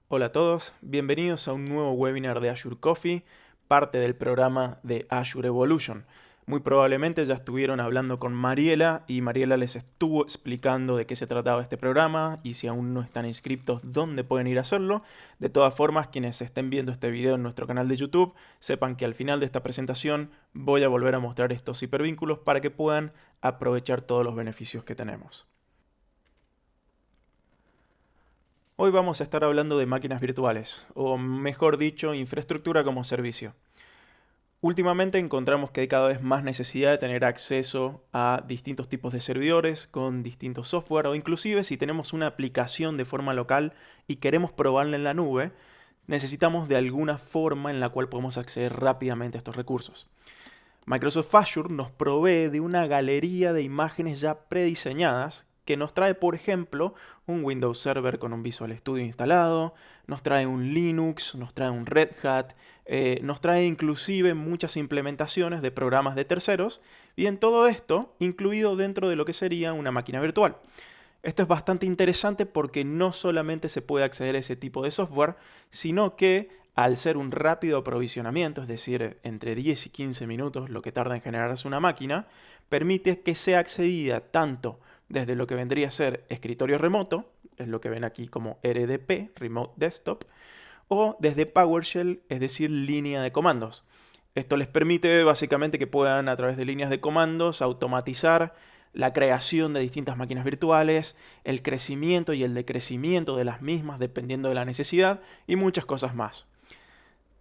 Hola a todos, bienvenidos a un nuevo webinar de Azure Coffee, parte del programa de Azure Evolution. Muy probablemente ya estuvieron hablando con Mariela y Mariela les estuvo explicando de qué se trataba este programa y si aún no están inscritos, dónde pueden ir a hacerlo. De todas formas, quienes estén viendo este video en nuestro canal de YouTube, sepan que al final de esta presentación voy a volver a mostrar estos hipervínculos para que puedan aprovechar todos los beneficios que tenemos. Hoy vamos a estar hablando de máquinas virtuales, o mejor dicho, infraestructura como servicio. Últimamente encontramos que hay cada vez más necesidad de tener acceso a distintos tipos de servidores con distintos software o inclusive si tenemos una aplicación de forma local y queremos probarla en la nube, necesitamos de alguna forma en la cual podamos acceder rápidamente a estos recursos. Microsoft Azure nos provee de una galería de imágenes ya prediseñadas que nos trae, por ejemplo, un Windows Server con un Visual Studio instalado, nos trae un Linux, nos trae un Red Hat, nos trae inclusive muchas implementaciones de programas de terceros, y en todo esto incluido dentro de lo que sería una máquina virtual. Esto es bastante interesante porque no solamente se puede acceder a ese tipo de software, sino que al ser un rápido aprovisionamiento, es decir, entre 10 y 15 minutos lo que tarda en generarse una máquina, permite que sea accedida tanto desde lo que vendría a ser escritorio remoto, es lo que ven aquí como RDP, Remote Desktop, o desde PowerShell, es decir, línea de comandos. Esto les permite básicamente que puedan a través de líneas de comandos automatizar la creación de distintas máquinas virtuales, el crecimiento y el decrecimiento de las mismas dependiendo de la necesidad y muchas cosas más.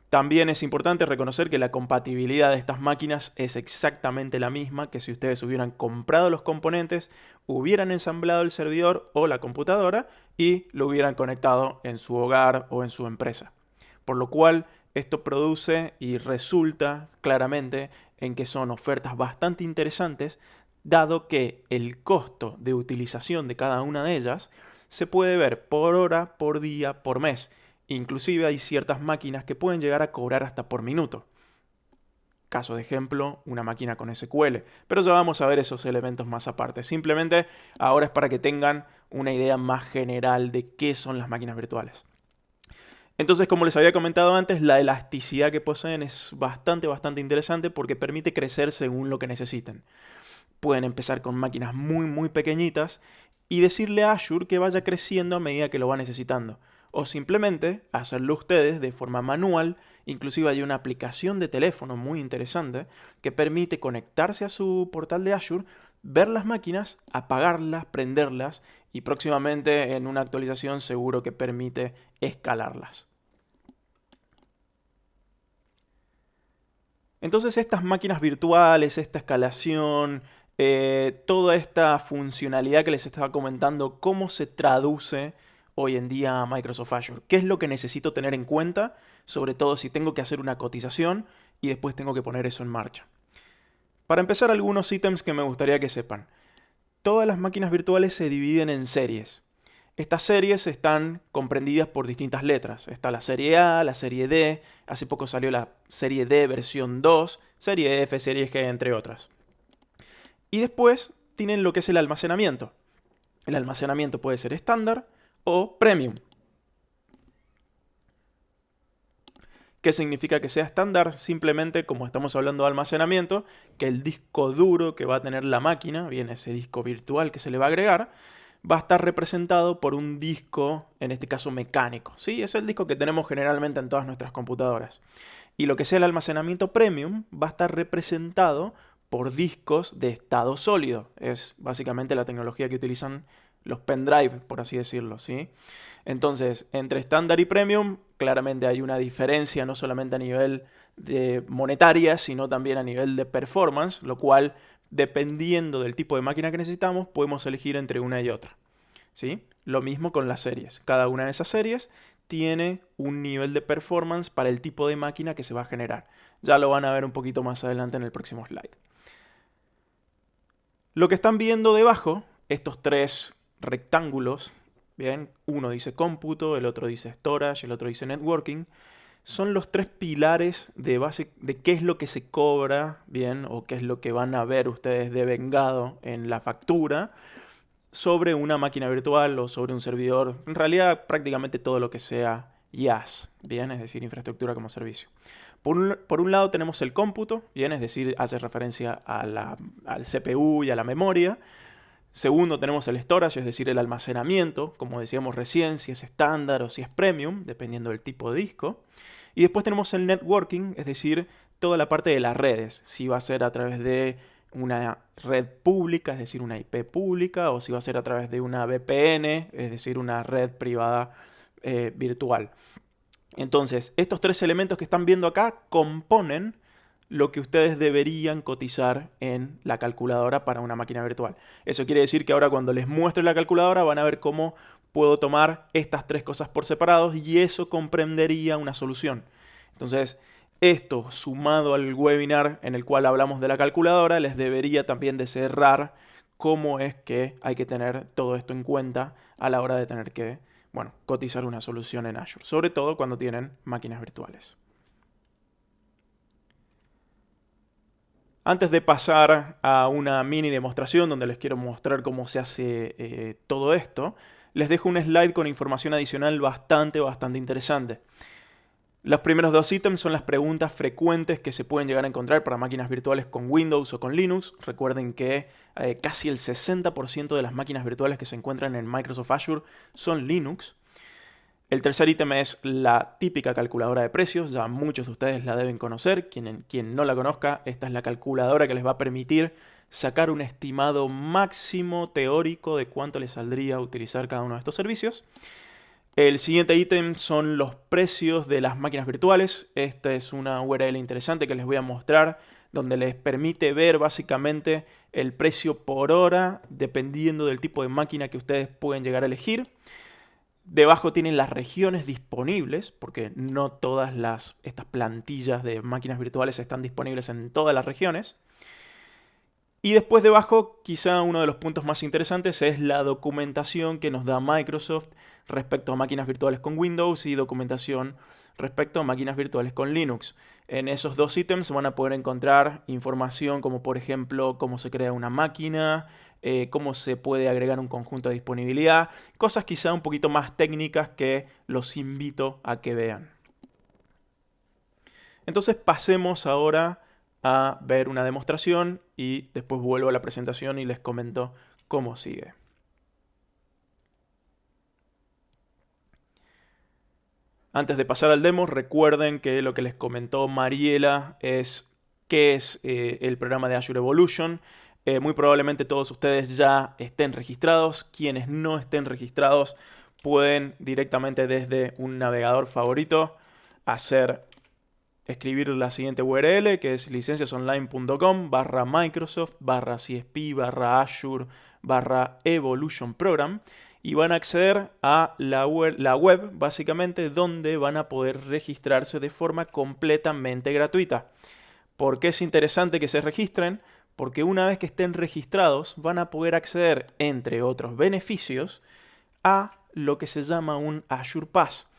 También es importante reconocer que la compatibilidad de estas máquinas es exactamente la misma que si ustedes hubieran comprado los componentes, hubieran ensamblado el servidor o la computadora y lo hubieran conectado en su hogar o en su empresa. Por lo cual, esto produce y resulta claramente en que son ofertas bastante interesantes, dado que el costo de utilización de cada una de ellas se puede ver por hora, por día, por mes. Inclusive hay ciertas máquinas que pueden llegar a cobrar hasta por minuto. Caso de ejemplo, una máquina con SQL. Pero ya vamos a ver esos elementos más aparte. Simplemente ahora es para que tengan una idea más general de qué son las máquinas virtuales. Entonces, como les había comentado antes, la elasticidad que poseen es bastante interesante porque permite crecer según lo que necesiten. Pueden empezar con máquinas muy pequeñitas y decirle a Azure que vaya creciendo a medida que lo va necesitando. O simplemente hacerlo ustedes de forma manual. Inclusive hay una aplicación de teléfono muy interesante que permite conectarse a su portal de Azure, ver las máquinas, apagarlas, prenderlas y próximamente en una actualización seguro que permite escalarlas. Entonces estas máquinas virtuales, esta escalación, toda esta funcionalidad que les estaba comentando, ¿cómo se traduce hoy en día a Microsoft Azure? ¿Qué es lo que necesito tener en cuenta? Sobre todo si tengo que hacer una cotización y después tengo que poner eso en marcha. Para empezar, algunos ítems que me gustaría que sepan. Todas las máquinas virtuales se dividen en series. Estas series están comprendidas por distintas letras. Está la serie A, la serie D, hace poco salió la serie D versión 2, serie F, serie G, entre otras. Y después tienen lo que es el almacenamiento. El almacenamiento puede ser estándar o premium. ¿Qué significa que sea estándar? Simplemente, como estamos hablando de almacenamiento, que el disco duro que va a tener la máquina, bien ese disco virtual que se le va a agregar, va a estar representado por un disco, en este caso mecánico. ¿Sí? Es el disco que tenemos generalmente en todas nuestras computadoras. Y lo que sea el almacenamiento premium va a estar representado por discos de estado sólido. Es básicamente la tecnología que utilizan los pendrive, por así decirlo, ¿sí? Entonces, entre estándar y premium, claramente hay una diferencia, no solamente a nivel de monetaria, sino también a nivel de performance, lo cual, dependiendo del tipo de máquina que necesitamos, podemos elegir entre una y otra, ¿sí? Lo mismo con las series. Cada una de esas series tiene un nivel de performance para el tipo de máquina que se va a generar. Ya lo van a ver un poquito más adelante en el próximo slide. Lo que están viendo debajo, estos tres rectángulos, bien, uno dice cómputo, el otro dice storage, el otro dice networking, son los tres pilares de base de qué es lo que se cobra, bien, o qué es lo que van a ver ustedes devengado en la factura sobre una máquina virtual o sobre un servidor. En realidad, prácticamente todo lo que sea IaaS, bien, es decir, infraestructura como servicio. Por un lado tenemos el cómputo, bien, es decir, hace referencia al CPU y a la memoria. Segundo, tenemos el storage, es decir, el almacenamiento, como decíamos recién, si es estándar o si es premium, dependiendo del tipo de disco. Y después tenemos el networking, es decir, toda la parte de las redes, si va a ser a través de una red pública, es decir, una IP pública, o si va a ser a través de una VPN, es decir, una red privada virtual. Entonces, estos tres elementos que están viendo acá componen lo que ustedes deberían cotizar en la calculadora para una máquina virtual. Eso quiere decir que ahora cuando les muestre la calculadora van a ver cómo puedo tomar estas tres cosas por separados y eso comprendería una solución. Entonces, esto sumado al webinar en el cual hablamos de la calculadora les debería también de cerrar cómo es que hay que tener todo esto en cuenta a la hora de tener que, bueno, cotizar una solución en Azure, sobre todo cuando tienen máquinas virtuales. Antes de pasar a una mini demostración donde les quiero mostrar cómo se hace todo esto, les dejo un slide con información adicional bastante interesante. Los primeros dos ítems son las preguntas frecuentes que se pueden llegar a encontrar para máquinas virtuales con Windows o con Linux. Recuerden que casi el 60% de las máquinas virtuales que se encuentran en Microsoft Azure son Linux. El tercer ítem es la típica calculadora de precios, ya muchos de ustedes la deben conocer, quien no la conozca, esta es la calculadora que les va a permitir sacar un estimado máximo teórico de cuánto les saldría utilizar cada uno de estos servicios. El siguiente ítem son los precios de las máquinas virtuales, esta es una URL interesante que les voy a mostrar, donde les permite ver básicamente el precio por hora dependiendo del tipo de máquina que ustedes pueden llegar a elegir. Debajo tienen las regiones disponibles, porque no todas estas plantillas de máquinas virtuales están disponibles en todas las regiones. Y después debajo, quizá uno de los puntos más interesantes es la documentación que nos da Microsoft respecto a máquinas virtuales con Windows y documentación respecto a máquinas virtuales con Linux. En esos dos ítems van a poder encontrar información como por ejemplo cómo se crea una máquina, cómo se puede agregar un conjunto de disponibilidad, cosas quizá un poquito más técnicas que los invito a que vean. Entonces pasemos ahora a ver una demostración y después vuelvo a la presentación y les comento cómo sigue. Antes de pasar al demo, recuerden que lo que les comentó Mariela es qué es el programa de Azure Evolution. Muy probablemente todos ustedes ya estén registrados. Quienes no estén registrados pueden directamente desde un navegador favorito escribir la siguiente URL, que es licenciasonline.com/microsoft/csp/azure/evolution program, y van a acceder a la web básicamente donde van a poder registrarse de forma completamente gratuita. ¿Por qué es interesante que se registren? Porque una vez que estén registrados van a poder acceder, entre otros beneficios, a lo que se llama un Azure Pass.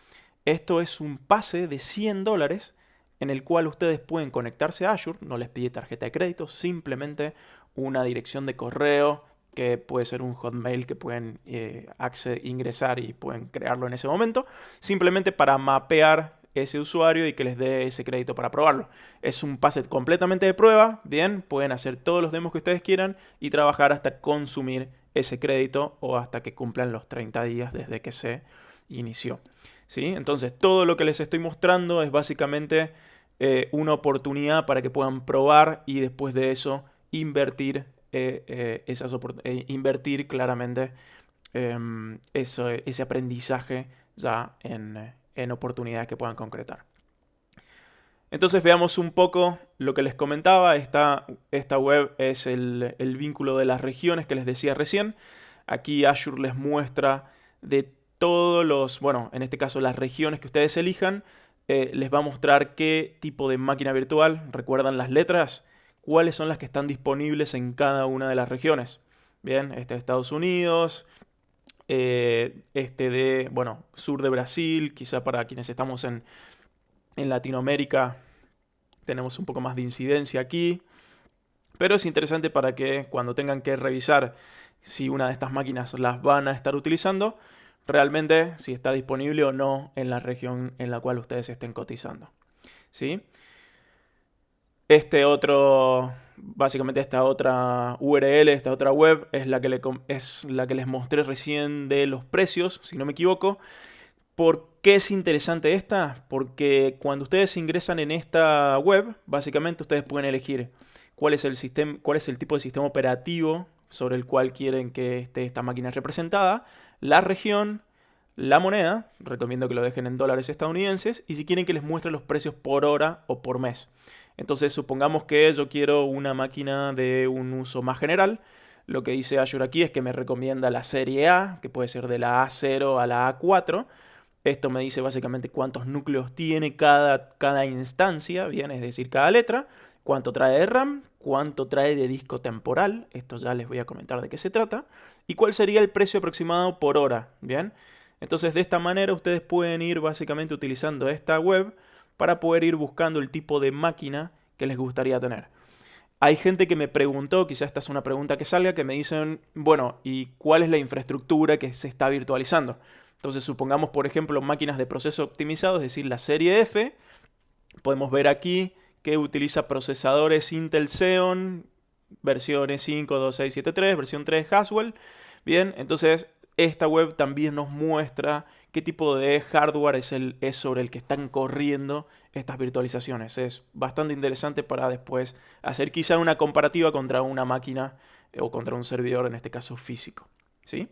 Esto es un pase de $100 en el cual ustedes pueden conectarse a Azure, no les pide tarjeta de crédito, simplemente una dirección de correo que puede ser un Hotmail que pueden ingresar y pueden crearlo en ese momento, simplemente para mapear ese usuario y que les dé ese crédito para probarlo. Es un pase completamente de prueba, bien, pueden hacer todos los demos que ustedes quieran y trabajar hasta consumir ese crédito o hasta que cumplan los 30 días desde que se inició. ¿Sí? Entonces todo lo que les estoy mostrando es básicamente una oportunidad para que puedan probar y después de eso invertir, invertir claramente ese aprendizaje ya en oportunidades que puedan concretar. Entonces veamos un poco lo que les comentaba. Esta web es el vínculo de las regiones que les decía recién. Aquí Azure les muestra de todos los, bueno, en este caso las regiones que ustedes elijan, les va a mostrar qué tipo de máquina virtual, recuerdan las letras, cuáles son las que están disponibles en cada una de las regiones. Bien, este de Estados Unidos, sur de Brasil, quizá para quienes estamos en Latinoamérica tenemos un poco más de incidencia aquí, pero es interesante para que cuando tengan que revisar si una de estas máquinas las van a estar utilizando, realmente si está disponible o no en la región en la cual ustedes estén cotizando, ¿sí? Básicamente esta otra URL, esta otra web es la que les mostré recién de los precios, si no me equivoco. ¿Por qué es interesante esta? Porque cuando ustedes ingresan en esta web, básicamente ustedes pueden elegir cuál es el sistema, cuál es el tipo de sistema operativo sobre el cual quieren que esté esta máquina representada, la región, la moneda, recomiendo que lo dejen en dólares estadounidenses, y si quieren que les muestre los precios por hora o por mes. Entonces supongamos que yo quiero una máquina de un uso más general. Lo que dice Azure aquí es que me recomienda la serie A, que puede ser de la A0 a la A4. Esto me dice básicamente cuántos núcleos tiene cada instancia, bien, es decir, cada letra, cuánto trae de RAM, cuánto trae de disco temporal, esto ya les voy a comentar de qué se trata, y cuál sería el precio aproximado por hora, bien. Entonces de esta manera ustedes pueden ir básicamente utilizando esta web para poder ir buscando el tipo de máquina que les gustaría tener. Hay gente que me preguntó, quizás esta es una pregunta que salga, que me dicen, bueno, ¿y cuál es la infraestructura que se está virtualizando? Entonces supongamos, por ejemplo, máquinas de proceso optimizado, es decir, la serie F. Podemos ver aquí que utiliza procesadores Intel Xeon, versiones 5, 2, 6, 7, 3, versión 3 Haswell. Bien, entonces esta web también nos muestra qué tipo de hardware es sobre el que están corriendo estas virtualizaciones. Es bastante interesante para después hacer quizá una comparativa contra una máquina o contra un servidor, en este caso físico, ¿sí?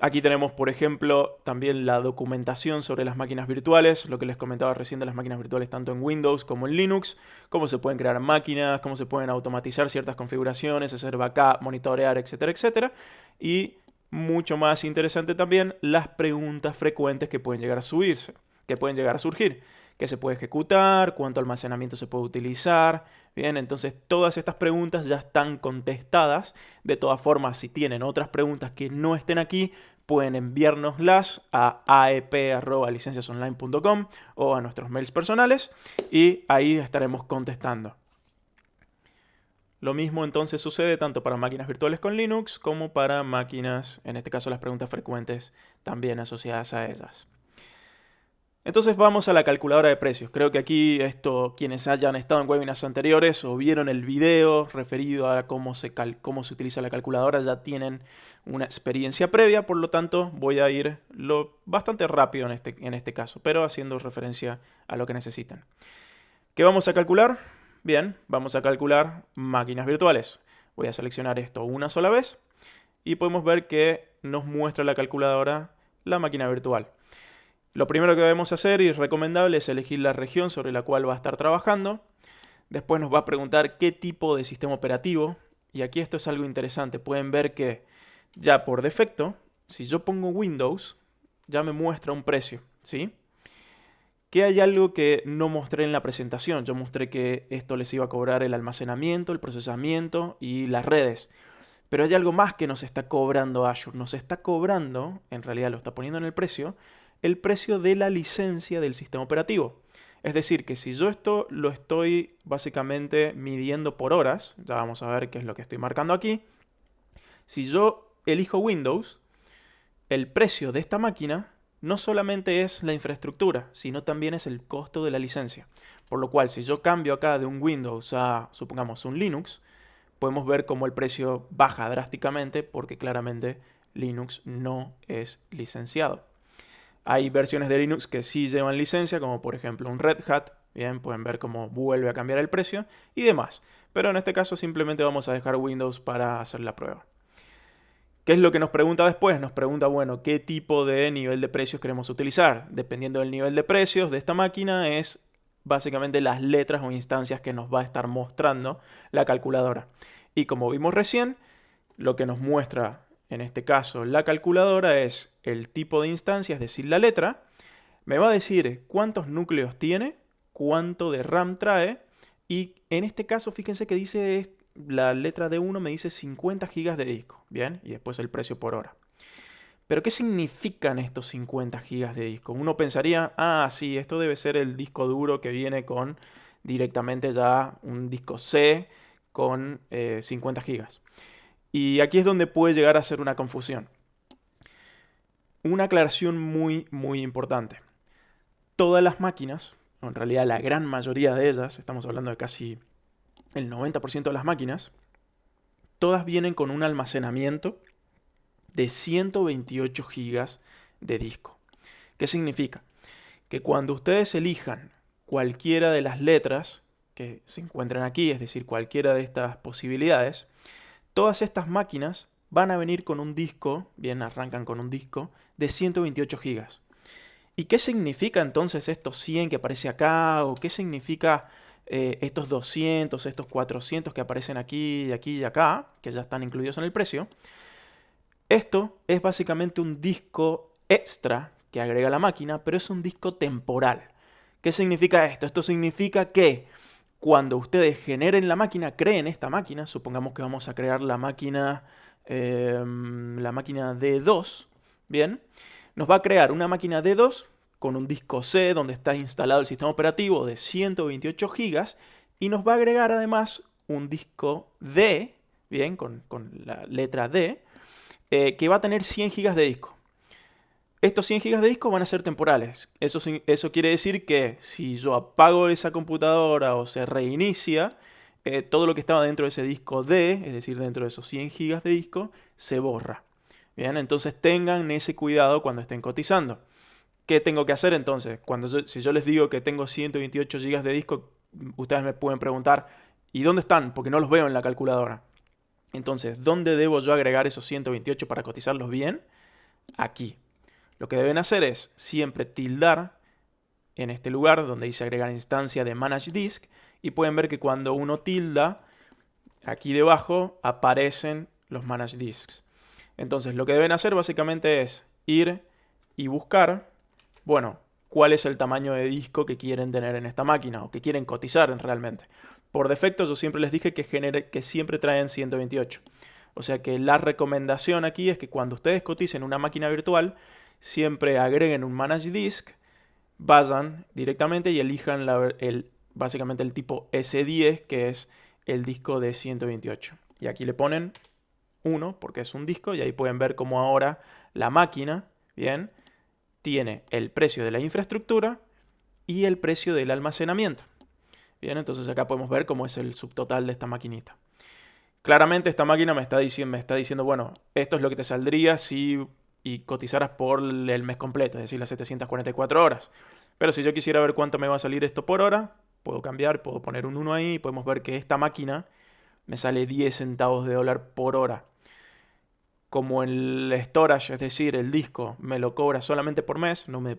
Aquí tenemos, por ejemplo, también la documentación sobre las máquinas virtuales, lo que les comentaba recién de las máquinas virtuales tanto en Windows como en Linux, cómo se pueden crear máquinas, cómo se pueden automatizar ciertas configuraciones, hacer backup, monitorear, etcétera, etcétera. Y mucho más interesante también, las preguntas frecuentes que pueden llegar a subirse, que pueden llegar a surgir. ¿Qué se puede ejecutar? ¿Cuánto almacenamiento se puede utilizar? Bien, entonces todas estas preguntas ya están contestadas. De todas formas, si tienen otras preguntas que no estén aquí, pueden enviárnoslas a aep@licenciasonline.com o a nuestros mails personales y ahí estaremos contestando. Lo mismo entonces sucede tanto para máquinas virtuales con Linux como para máquinas, en este caso las preguntas frecuentes también asociadas a ellas. Entonces vamos a la calculadora de precios. Creo que aquí quienes hayan estado en webinars anteriores o vieron el video referido a cómo se utiliza la calculadora ya tienen una experiencia previa, por lo tanto voy a ir bastante rápido en este caso, pero haciendo referencia a lo que necesitan. ¿Qué vamos a calcular? Bien, vamos a calcular máquinas virtuales. Voy a seleccionar esto una sola vez y podemos ver que nos muestra la calculadora la máquina virtual. Lo primero que debemos hacer y es recomendable es elegir la región sobre la cual va a estar trabajando. Después nos va a preguntar qué tipo de sistema operativo. Y aquí esto es algo interesante. Pueden ver que ya por defecto, si yo pongo Windows, ya me muestra un precio, ¿sí? Que hay algo que no mostré en la presentación. Yo mostré que esto les iba a cobrar el almacenamiento, el procesamiento y las redes. Pero hay algo más que nos está cobrando Azure. Nos está cobrando, en realidad lo está poniendo en el precio de la licencia del sistema operativo. Es decir, que si yo esto lo estoy básicamente midiendo por horas, ya vamos a ver qué es lo que estoy marcando aquí. Si yo elijo Windows, el precio de esta máquina no solamente es la infraestructura, sino también es el costo de la licencia. Por lo cual, si yo cambio acá de un Windows a, supongamos, un Linux, podemos ver cómo el precio baja drásticamente porque claramente Linux no es licenciado. Hay versiones de Linux que sí llevan licencia, como por ejemplo un Red Hat. Bien, pueden ver cómo vuelve a cambiar el precio y demás. Pero en este caso simplemente vamos a dejar Windows para hacer la prueba. ¿Qué es lo que nos pregunta después? Nos pregunta, bueno, ¿qué tipo de nivel de precios queremos utilizar? Dependiendo del nivel de precios de esta máquina es básicamente las letras o instancias que nos va a estar mostrando la calculadora. Y como vimos recién, lo que nos muestra en este caso la calculadora es el tipo de instancia, es decir, la letra. Me va a decir cuántos núcleos tiene, cuánto de RAM trae y en este caso fíjense que dice la letra D1 me dice 50 GB de disco, ¿bien? Y después el precio por hora. Pero ¿qué significan estos 50 GB de disco? Uno pensaría, sí, esto debe ser el disco duro que viene con directamente ya un disco C con 50 GB. Y aquí es donde puede llegar a ser una confusión. Una aclaración muy importante. Todas las máquinas, o en realidad la gran mayoría de ellas, estamos hablando de casi el 90% de las máquinas, todas vienen con un almacenamiento de 128 gigas de disco. ¿Qué significa? Que cuando ustedes elijan cualquiera de las letras que se encuentran aquí, es decir, cualquiera de estas posibilidades, todas estas máquinas van a venir con un disco, bien, arrancan con un disco de 128 gigas. ¿Y qué significa entonces estos 100 que aparece acá? ¿O qué significa estos 200, estos 400 que aparecen aquí, y acá, que ya están incluidos en el precio? Esto es básicamente un disco extra que agrega la máquina, pero es un disco temporal. ¿Qué significa esto? Esto significa que cuando ustedes generen la máquina, creen esta máquina, supongamos que vamos a crear la máquina D2, ¿bien? Nos va a crear una máquina D2 con un disco C donde está instalado el sistema operativo de 128 gigas y nos va a agregar además un disco D, ¿bien? Con la letra D, que va a tener 100 gigas de disco. Estos 100 gigas de disco van a ser temporales. Eso quiere decir que si yo apago esa computadora o se reinicia, todo lo que estaba dentro de ese disco D, es decir, dentro de esos 100 gigas de disco, se borra. Bien, entonces tengan ese cuidado cuando estén cotizando. ¿Qué tengo que hacer entonces? Si yo les digo que tengo 128 gigas de disco, ustedes me pueden preguntar, ¿y dónde están? Porque no los veo en la calculadora. Entonces, ¿dónde debo yo agregar esos 128 para cotizarlos bien? Aquí. Lo que deben hacer es siempre tildar en este lugar donde dice agregar instancia de Manage Disk y pueden ver que cuando uno tilda, aquí debajo aparecen los Manage Disks. Entonces lo que deben hacer básicamente es ir y buscar, bueno, cuál es el tamaño de disco que quieren tener en esta máquina o que quieren cotizar realmente. Por defecto yo siempre les dije que siempre traen 128. O sea que la recomendación aquí es que cuando ustedes coticen una máquina virtual, siempre agreguen un Manage Disk, vayan directamente y elijan básicamente el tipo S10, que es el disco de 128. Y aquí le ponen 1 porque es un disco y ahí pueden ver cómo ahora la máquina, bien, tiene el precio de la infraestructura y el precio del almacenamiento. Bien, entonces acá podemos ver cómo es el subtotal de esta maquinita. Claramente esta máquina me está diciendo, bueno, esto es lo que te saldría si cotizaras por el mes completo, es decir, las 744 horas. Pero si yo quisiera ver cuánto me va a salir esto por hora, puedo cambiar, puedo poner un 1 ahí y podemos ver que esta máquina me sale 10 centavos de dólar por hora. Como el storage, es decir, el disco, me lo cobra solamente por mes, no me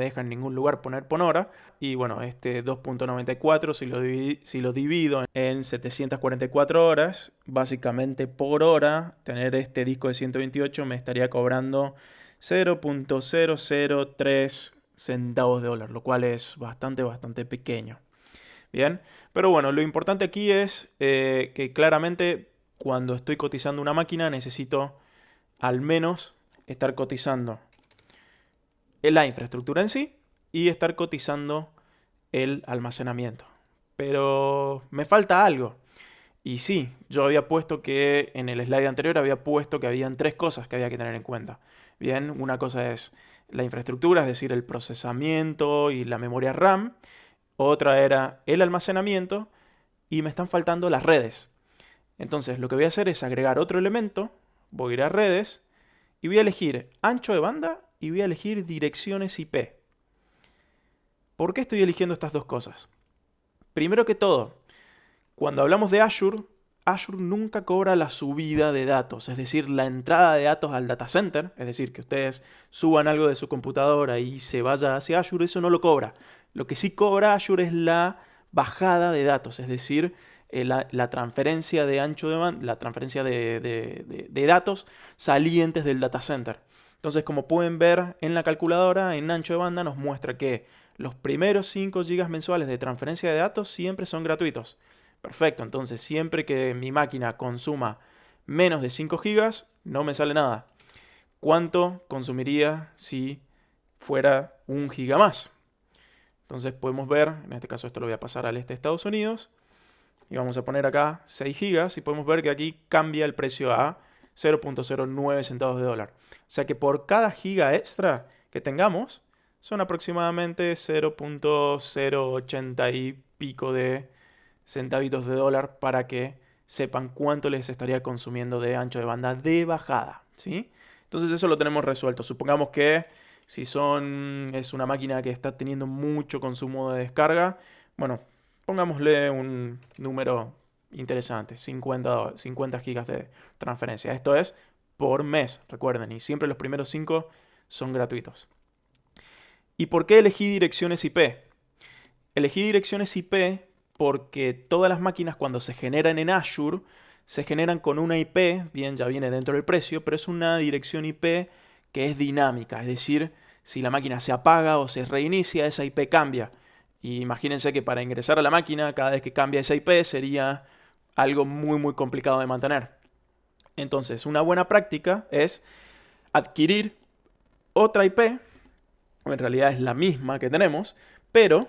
deja en ningún lugar poner por hora. Y bueno, este 2.94, si lo divido en 744 horas, básicamente por hora, tener este disco de 128 me estaría cobrando 0.003 centavos de dólar, lo cual es bastante pequeño. Bien, pero bueno, lo importante aquí es que claramente cuando estoy cotizando una máquina necesito al menos estar cotizando la infraestructura en sí y estar cotizando el almacenamiento. Pero me falta algo. Y sí, yo había puesto que en el slide anterior había puesto que habían 3 cosas que había que tener en cuenta. Bien, una cosa es la infraestructura, es decir, el procesamiento y la memoria RAM. Otra era el almacenamiento y me están faltando las redes. Entonces lo que voy a hacer es agregar otro elemento, voy a ir a redes y voy a elegir ancho de banda y voy a elegir direcciones IP. ¿Por qué estoy eligiendo estas dos cosas? Primero que todo, cuando hablamos de Azure, Azure nunca cobra la subida de datos, es decir, la entrada de datos al data center, es decir, que ustedes suban algo de su computadora y se vaya hacia Azure, eso no lo cobra. Lo que sí cobra Azure es la bajada de datos, es decir, la transferencia de ancho de banda, la transferencia de datos salientes del data center. Entonces, como pueden ver en la calculadora, en ancho de banda nos muestra que los primeros 5 GB mensuales de transferencia de datos siempre son gratuitos. Perfecto, entonces siempre que mi máquina consuma menos de 5 GB, no me sale nada. ¿Cuánto consumiría si fuera 1 GB más? Entonces podemos ver, en este caso esto lo voy a pasar al este de Estados Unidos, y vamos a poner acá 6 GB y podemos ver que aquí cambia el precio a 0.09 centavos de dólar. O sea que por cada giga extra que tengamos, son aproximadamente 0.080 y pico de centavitos de dólar para que sepan cuánto les estaría consumiendo de ancho de banda de bajada, ¿sí? Entonces eso lo tenemos resuelto. Supongamos que si es una máquina que está teniendo mucho consumo de descarga, bueno, pongámosle un número interesante, 50 gigas de transferencia. Esto es por mes, recuerden, y siempre los primeros 5 son gratuitos. ¿Y por qué elegí direcciones IP? Elegí direcciones IP porque todas las máquinas cuando se generan en Azure se generan con una IP, bien, ya viene dentro del precio, pero es una dirección IP que es dinámica, es decir, si la máquina se apaga o se reinicia, esa IP cambia. Y imagínense que para ingresar a la máquina, cada vez que cambia esa IP, sería algo muy complicado de mantener. Entonces, una buena práctica es adquirir otra IP, o en realidad es la misma que tenemos, pero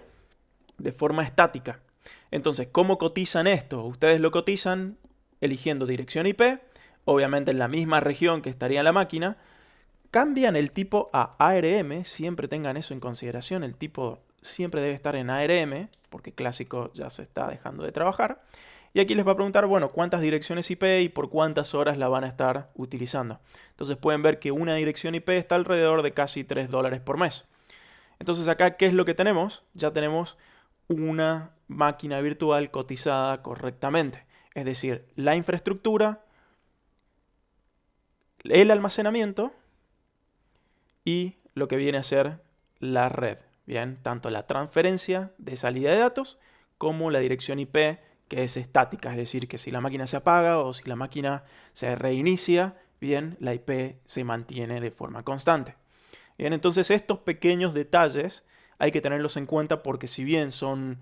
de forma estática. Entonces, ¿cómo cotizan esto? Ustedes lo cotizan eligiendo dirección IP, obviamente en la misma región que estaría en la máquina, cambian el tipo a ARM, siempre tengan eso en consideración, el tipo siempre debe estar en ARM, porque clásico ya se está dejando de trabajar. Y aquí les va a preguntar, bueno, cuántas direcciones IP y por cuántas horas la van a estar utilizando. Entonces pueden ver que una dirección IP está alrededor de casi $3 por mes. Entonces acá, ¿qué es lo que tenemos? Ya tenemos una máquina virtual cotizada correctamente. Es decir, la infraestructura, el almacenamiento y lo que viene a ser la red. Bien, tanto la transferencia de salida de datos como la dirección IP que es estática, es decir, que si la máquina se apaga o si la máquina se reinicia, bien, la IP se mantiene de forma constante. Bien, entonces estos pequeños detalles hay que tenerlos en cuenta porque si bien son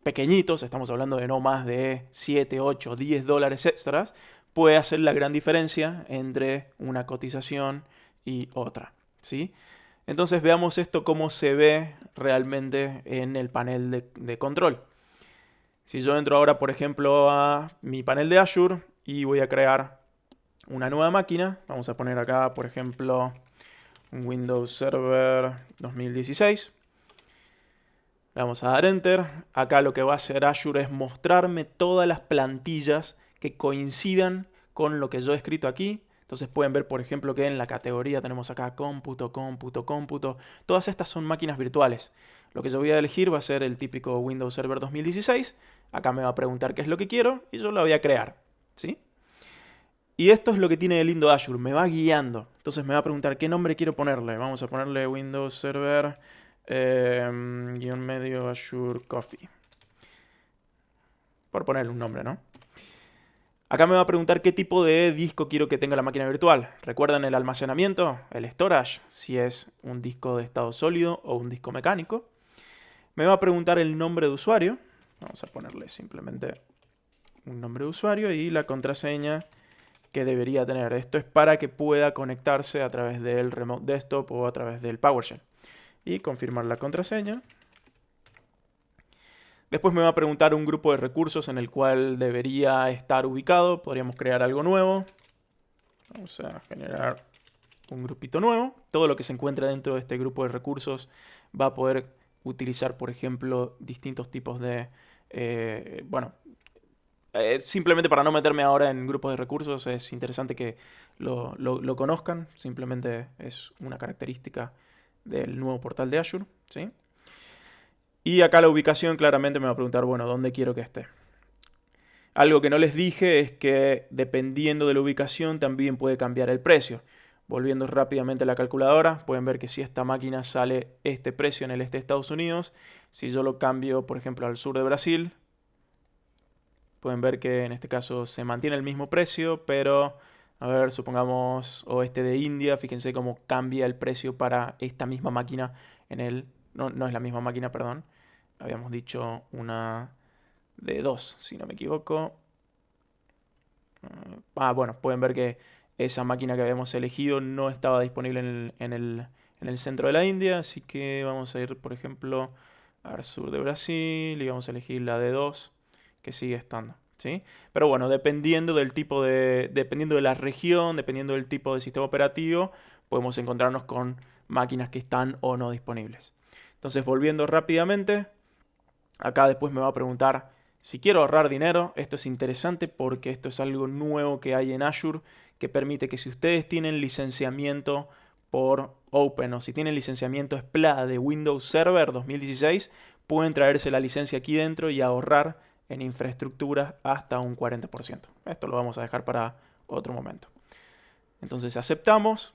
pequeñitos, estamos hablando de no más de 7, 8, 10 dólares extras, puede hacer la gran diferencia entre una cotización y otra, ¿sí? Entonces veamos esto cómo se ve realmente en el panel de control. Si yo entro ahora, por ejemplo, a mi panel de Azure y voy a crear una nueva máquina, vamos a poner acá, por ejemplo, un Windows Server 2016. Le vamos a dar Enter. Acá lo que va a hacer Azure es mostrarme todas las plantillas que coincidan con lo que yo he escrito aquí. Entonces pueden ver, por ejemplo, que en la categoría tenemos acá cómputo. Todas estas son máquinas virtuales. Lo que yo voy a elegir va a ser el típico Windows Server 2016. Acá me va a preguntar qué es lo que quiero y yo lo voy a crear, ¿sí? Y esto es lo que tiene de lindo Azure, me va guiando. Entonces me va a preguntar qué nombre quiero ponerle. Vamos a ponerle Windows Server guión medio Azure Coffee. Por ponerle un nombre, ¿no? Acá me va a preguntar qué tipo de disco quiero que tenga la máquina virtual. ¿Recuerdan el almacenamiento? El storage, si es un disco de estado sólido o un disco mecánico. Me va a preguntar el nombre de usuario. Vamos a ponerle simplemente un nombre de usuario y la contraseña que debería tener. Esto es para que pueda conectarse a través del Remote Desktop o a través del PowerShell. Y confirmar la contraseña. Después me va a preguntar un grupo de recursos en el cual debería estar ubicado. Podríamos crear algo nuevo. Vamos a generar un grupito nuevo. Todo lo que se encuentra dentro de este grupo de recursos va a poder utilizar, por ejemplo, distintos tipos de... simplemente para no meterme ahora en grupos de recursos, es interesante que lo conozcan. Simplemente es una característica del nuevo portal de Azure, ¿sí? Y acá la ubicación claramente me va a preguntar, bueno, ¿dónde quiero que esté? Algo que no les dije es que dependiendo de la ubicación también puede cambiar el precio. Volviendo rápidamente a la calculadora, pueden ver que si esta máquina sale este precio en el este de Estados Unidos, si yo lo cambio, por ejemplo, al sur de Brasil, pueden ver que en este caso se mantiene el mismo precio, pero, a ver, supongamos oeste de India, fíjense cómo cambia el precio para esta misma máquina en el... No es la misma máquina, perdón. Habíamos dicho una de 2, si no me equivoco. Bueno, pueden ver que esa máquina que habíamos elegido no estaba disponible en el centro de la India, así que vamos a ir, por ejemplo, al sur de Brasil y vamos a elegir la de 2, que sigue estando, ¿sí? Pero bueno, dependiendo de la región, dependiendo del tipo de sistema operativo, podemos encontrarnos con máquinas que están o no disponibles. Entonces, volviendo rápidamente, acá después me va a preguntar si quiero ahorrar dinero. Esto es interesante porque esto es algo nuevo que hay en Azure que permite que si ustedes tienen licenciamiento por Open o si tienen licenciamiento SPLA de Windows Server 2016, pueden traerse la licencia aquí dentro y ahorrar en infraestructura hasta un 40%. Esto lo vamos a dejar para otro momento. Entonces aceptamos.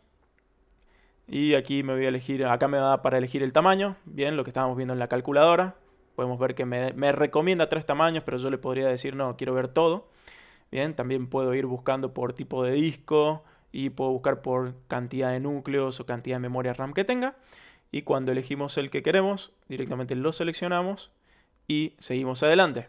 Y aquí me voy a elegir, acá me da para elegir el tamaño. Bien, lo que estábamos viendo en la calculadora. Podemos ver que me recomienda 3 tamaños, pero yo le podría decir, no, quiero ver todo. Bien, también puedo ir buscando por tipo de disco y puedo buscar por cantidad de núcleos o cantidad de memoria RAM que tenga. Y cuando elegimos el que queremos, directamente lo seleccionamos y seguimos adelante.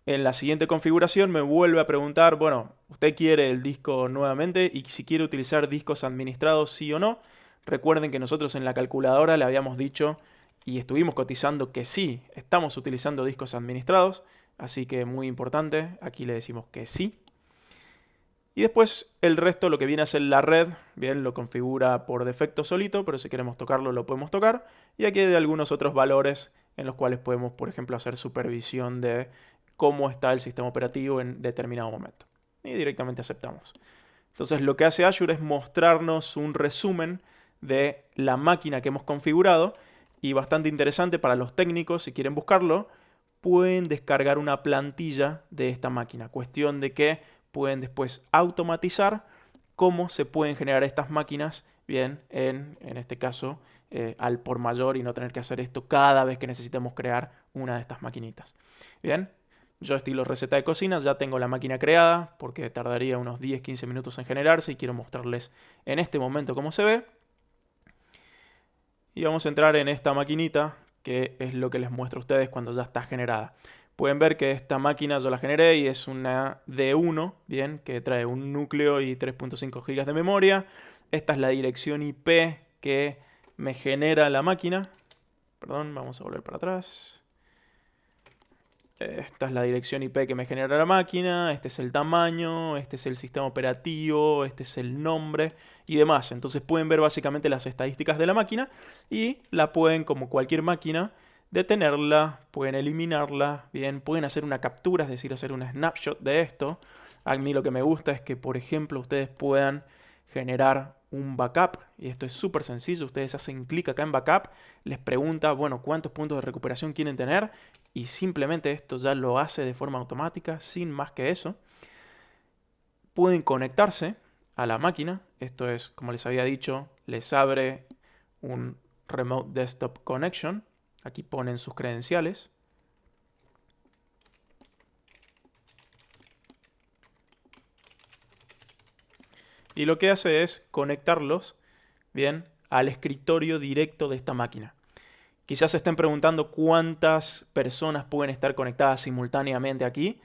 En la siguiente configuración me vuelve a preguntar, bueno, ¿usted quiere el disco nuevamente? Y si quiere utilizar discos administrados, sí o no. Recuerden que nosotros en la calculadora le habíamos dicho y estuvimos cotizando que sí, estamos utilizando discos administrados. Así que muy importante, aquí le decimos que sí. Y después el resto, lo que viene a ser la red, bien, lo configura por defecto solito, pero si queremos tocarlo lo podemos tocar. Y aquí hay algunos otros valores en los cuales podemos, por ejemplo, hacer supervisión de cómo está el sistema operativo en determinado momento. Y directamente aceptamos. Entonces lo que hace Azure es mostrarnos un resumen de la máquina que hemos configurado y bastante interesante para los técnicos, si quieren buscarlo, pueden descargar una plantilla de esta máquina. Cuestión de que pueden después automatizar cómo se pueden generar estas máquinas, bien, en este caso al por mayor y no tener que hacer esto cada vez que necesitemos crear una de estas maquinitas. Bien. Yo estilo receta de cocina, ya tengo la máquina creada porque tardaría unos 10-15 minutos en generarse y quiero mostrarles en este momento cómo se ve. Y vamos a entrar en esta maquinita que es lo que les muestro a ustedes cuando ya está generada. Pueden ver que esta máquina yo la generé y es una D1, bien, que trae un núcleo y 3.5 GB de memoria. Esta es la dirección IP que me genera la máquina. Perdón, vamos a volver para atrás. Esta es la dirección IP que me genera la máquina, este es el tamaño, este es el sistema operativo, este es el nombre y demás. Entonces pueden ver básicamente las estadísticas de la máquina y la pueden, como cualquier máquina, detenerla, pueden eliminarla, bien, pueden hacer una captura, es decir, hacer una snapshot de esto. A mí lo que me gusta es que, por ejemplo, ustedes puedan generar un backup y esto es súper sencillo. Ustedes hacen clic acá en backup, les pregunta, bueno, cuántos puntos de recuperación quieren tener y simplemente esto ya lo hace de forma automática, sin más que eso. Pueden conectarse a la máquina. Esto es, como les había dicho, les abre un Remote Desktop Connection. Aquí ponen sus credenciales. Y lo que hace es conectarlos, bien, al escritorio directo de esta máquina. Quizás se estén preguntando cuántas personas pueden estar conectadas simultáneamente aquí.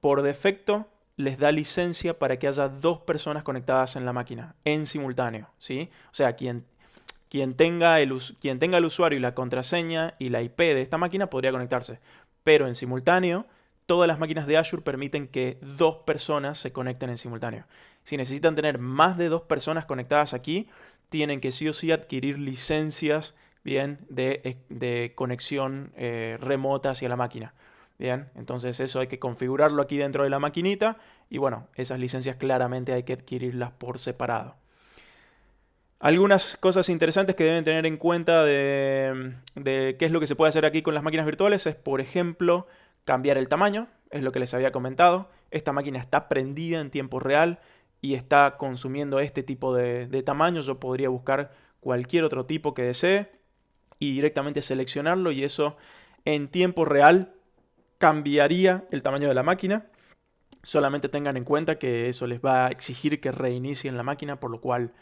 Por defecto les da licencia para que haya 2 personas conectadas en la máquina en simultáneo, ¿sí? O sea, quien tenga el usuario y la contraseña y la IP de esta máquina podría conectarse. Pero en simultáneo, todas las máquinas de Azure permiten que 2 personas se conecten en simultáneo. Si necesitan tener más de 2 personas conectadas aquí, tienen que sí o sí adquirir licencias, bien, de conexión remota hacia la máquina. Bien, entonces eso hay que configurarlo aquí dentro de la maquinita y bueno, esas licencias claramente hay que adquirirlas por separado. Algunas cosas interesantes que deben tener en cuenta de qué es lo que se puede hacer aquí con las máquinas virtuales es, por ejemplo, cambiar el tamaño, es lo que les había comentado. Esta máquina está prendida en tiempo real y está consumiendo este tipo de tamaño. Yo podría buscar cualquier otro tipo que desee y directamente seleccionarlo y eso en tiempo real cambiaría el tamaño de la máquina. Solamente tengan en cuenta que eso les va a exigir que reinicien la máquina, por lo cual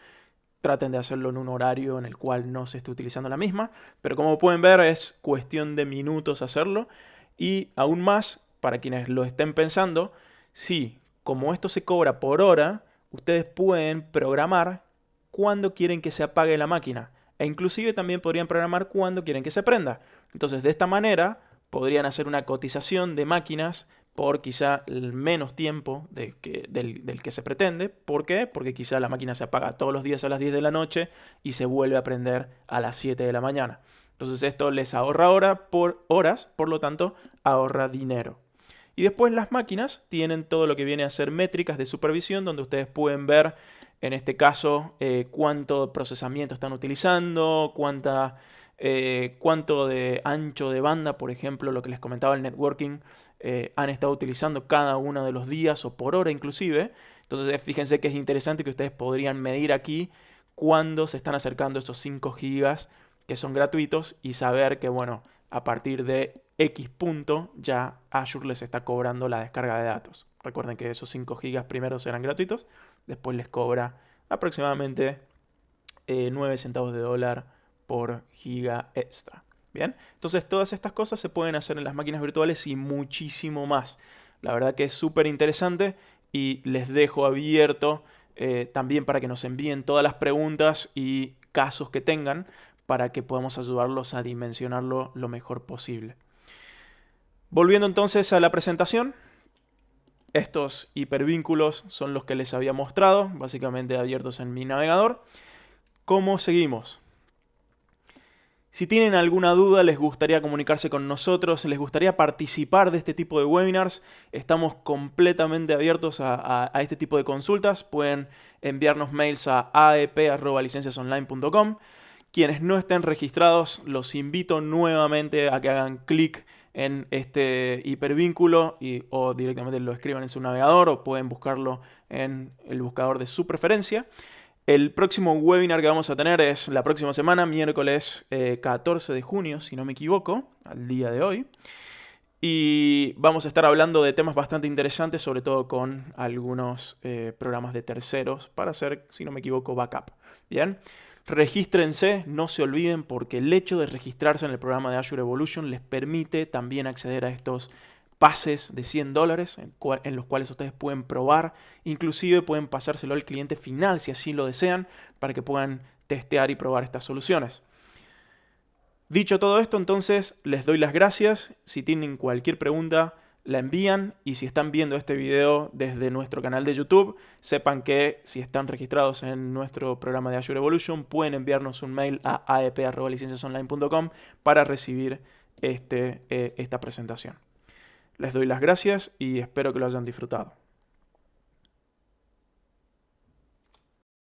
traten de hacerlo en un horario en el cual no se esté utilizando la misma. Pero como pueden ver es cuestión de minutos hacerlo. Y aún más, para quienes lo estén pensando, sí, como esto se cobra por hora, ustedes pueden programar cuándo quieren que se apague la máquina. E inclusive también podrían programar cuándo quieren que se prenda. Entonces de esta manera podrían hacer una cotización de máquinas por quizá el menos tiempo del que se pretende. ¿Por qué? Porque quizá la máquina se apaga todos los días a las 10 de la noche y se vuelve a prender a las 7 de la mañana. Entonces esto les ahorra horas, por lo tanto ahorra dinero. Y después las máquinas tienen todo lo que viene a ser métricas de supervisión, donde ustedes pueden ver, en este caso, cuánto procesamiento están utilizando, cuánto de ancho de banda, por ejemplo, lo que les comentaba el networking, han estado utilizando cada uno de los días o por hora inclusive. Entonces fíjense que es interesante que ustedes podrían medir aquí cuándo se están acercando estos 5 gigas que son gratuitos y saber que, bueno, a partir de X punto ya Azure les está cobrando la descarga de datos. Recuerden que esos 5 gigas primero serán gratuitos, después les cobra aproximadamente 9 centavos de dólar por giga extra. Bien, entonces todas estas cosas se pueden hacer en las máquinas virtuales y muchísimo más. La verdad que es súper interesante y les dejo abierto también para que nos envíen todas las preguntas y casos que tengan para que podamos ayudarlos a dimensionarlo lo mejor posible. Volviendo entonces a la presentación, estos hipervínculos son los que les había mostrado, básicamente abiertos en mi navegador. ¿Cómo seguimos? Si tienen alguna duda, les gustaría comunicarse con nosotros, les gustaría participar de este tipo de webinars, estamos completamente abiertos a este tipo de consultas. Pueden enviarnos mails a aep@licenciasonline.com. Quienes no estén registrados, los invito nuevamente a que hagan clic en este hipervínculo o directamente lo escriban en su navegador o pueden buscarlo en el buscador de su preferencia. El próximo webinar que vamos a tener es la próxima semana, miércoles 14 de junio, si no me equivoco, al día de hoy. Y vamos a estar hablando de temas bastante interesantes, sobre todo con algunos programas de terceros para hacer, si no me equivoco, backup. Bien, regístrense, no se olviden, porque el hecho de registrarse en el programa de Azure Evolution les permite también acceder a estos pases de $100 en los cuales ustedes pueden probar, inclusive pueden pasárselo al cliente final si así lo desean, para que puedan testear y probar estas soluciones. Dicho todo esto, entonces les doy las gracias. Si tienen cualquier pregunta, la envían, y si están viendo este video desde nuestro canal de YouTube, sepan que si están registrados en nuestro programa de Azure Evolution, pueden enviarnos un mail a aep@licenciasonline.com para recibir esta presentación. Les doy las gracias y espero que lo hayan disfrutado.